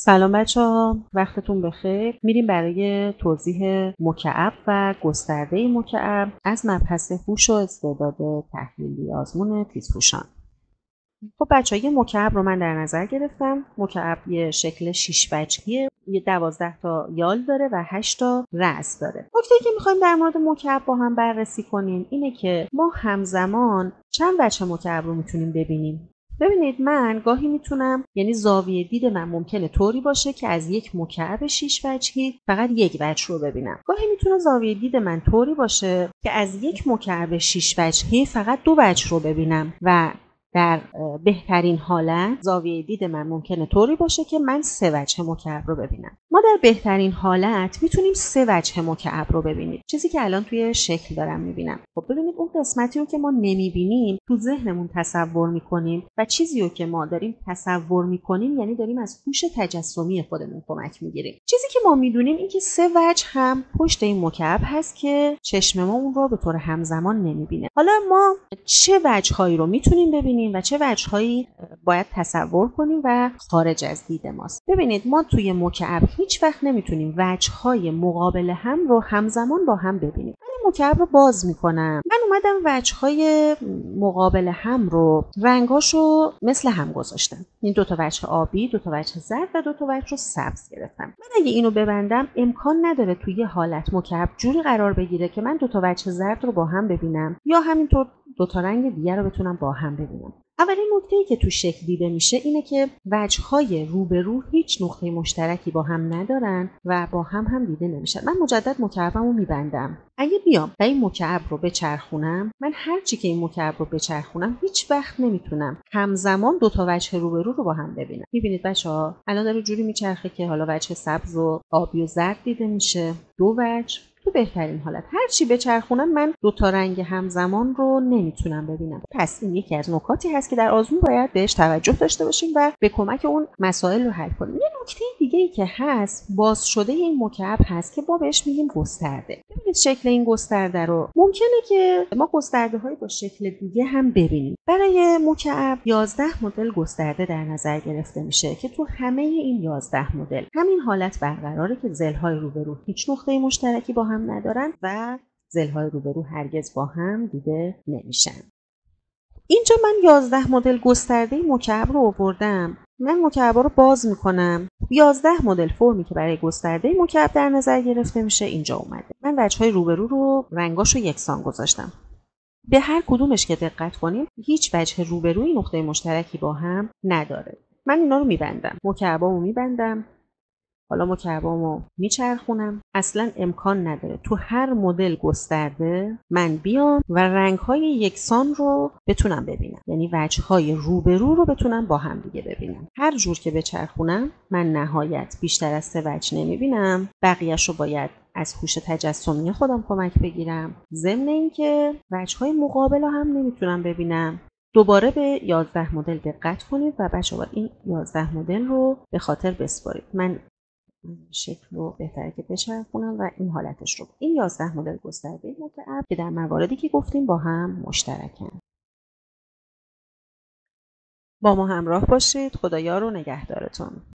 سلام بچه‌ها، وقتتون بخیر. میریم برای توضیح مکعب و گسترده مکعب از مبحث هوش و استعداد تحلیلی آزمون تیزهوشان. خب بچه‌ها، یه مکعب رو من در نظر گرفتم. مکعب یه شکل 6 وجهیه، یه 12 تا یال داره و 8 تا رأس داره. نکته‌ای که می‌خوایم در مورد مکعب با هم بررسی کنیم اینه که ما همزمان چند وجه مکعب رو میتونیم ببینیم. ببینید، من گاهی میتونم، یعنی زاویه دید من ممکنه طوری باشه که از یک مکعب 6 وجهی فقط یک وجه رو ببینم. گاهی میتونه زاویه دید من طوری باشه که از یک مکعب 6 وجهی فقط دو وجه رو ببینم و در بهترین حالت زاویه دید من ممکنه طوری باشه که من 3 وجه مکعب رو ببینم. ما در بهترین حالت میتونیم 3 وجه مکعب رو ببینیم، چیزی که الان توی شکل دارم میبینم. خب ببینید، اون قسمتی رو که ما نمیبینیم تو ذهنمون تصور میکنیم و چیزی رو که ما داریم تصور میکنیم یعنی داریم از هوش تجسمی خودمون کمک میگیریم. چیزی که ما میدونیم این که 3 وجه هم پشت این مکعب هست که چشم ما اون رو به طور همزمان نمیبینه. حالا ما چه وجه‌هایی رو میتونیم ببینیم و چه وجه‌هایی باید تصور کنیم و خارج از دید ماست. ببینید، ما توی مکعب هیچ وقت نمیتونیم وجه‌های مقابل هم رو همزمان با هم ببینیم. من مکعب رو باز میکنم، من اومدم وجه‌های مقابل هم رو رنگاشو مثل هم گذاشتم. این دو تا وجه آبی، دو تا وجه زرد و دو تا وجه سبز گرفتم. من اگه اینو ببندم امکان نداره توی یه حالت مکعب جوری قرار بگیره که من دو تا وجه زرد رو با هم ببینم یا همینطور دو تا رنگ دیگر رو بتونم با هم ببینم. اولین نکته‌ای که تو شکل دیده میشه اینه که وجه‌های روبرو هیچ نقطه مشترکی با هم ندارن و با هم دیده نمیشن. من مجدد مکعبمو میبندم. اگه بیام و این مکعب رو بچرخونم، من هر چی که این مکعب رو بچرخونم هیچ وقت نمیتونم همزمان دو تا وجه روبرو رو با هم ببینم. میبینید بچه‌ها، الان داره جوری میچرخه که حالا وجه سبز و آبی و زرد دیده میشه، دو وجه. تو بهترین حالت هر چی بچرخونم من دو تا رنگ همزمان رو نمیتونم ببینم. پس این یکی از نکاتی هست که در آزمون باید بهش توجه داشته باشیم و به کمک اون مسائل رو حل کنیم. یه نکته دیگه ای که هست، باز شده این مکعب هست که ما بهش میگیم گسترده. ببینید شکل این گسترده رو ممکنه که ما گسترده های با شکل دیگه هم ببینیم. برای مکعب 11 مدل گسترده در نظر گرفته میشه که تو همه این 11 مدل همین حالت برقراره که ضلع‌های روبرو هیچ نقطه مشترکی با هم ندارن و ضلع‌های روبرو هرگز با هم دیده نمیشن. اینجا من 11 مدل گسترده مکعب رو آوردم. من مکعب رو باز میکنم. 11 مدل فرمی که برای گسترده مکعب در نظر گرفته میشه اینجا اومده. من وجه‌های روبرو رو رنگاشو یکسان گذاشتم. به هر کدومش که دقت کنیم هیچ وجه روبروی نقطه مشترکی با هم نداره. من اینا رو میبندم. مکعبامو میبندم. حالا مکعبامو میچرخونم. اصلا امکان نداره تو هر مدل گسترده من بیام و رنگ‌های یکسان رو بتونم ببینم، یعنی وجه‌های روبرو رو بتونم با هم دیگه ببینم. هر جور که بچرخونم من نهایت بیشتر از 3 وجه نمیبینم. بقیه‌شو باید از هوش تجسمی خودم کمک بگیرم. ضمن اینکه وجه‌های مقابل رو هم نمیتونم ببینم. دوباره به 11 مدل دقت کنید و بچه‌ها این 11 مدل رو به خاطر بسپارید. من شکل رو بهتره که بچرخونم و این حالتش رو. این 11 مدل گسترده مکعب که در مواردی که گفتیم با هم مشترکن. با ما همراه باشید. خدایا رو نگهدارتون.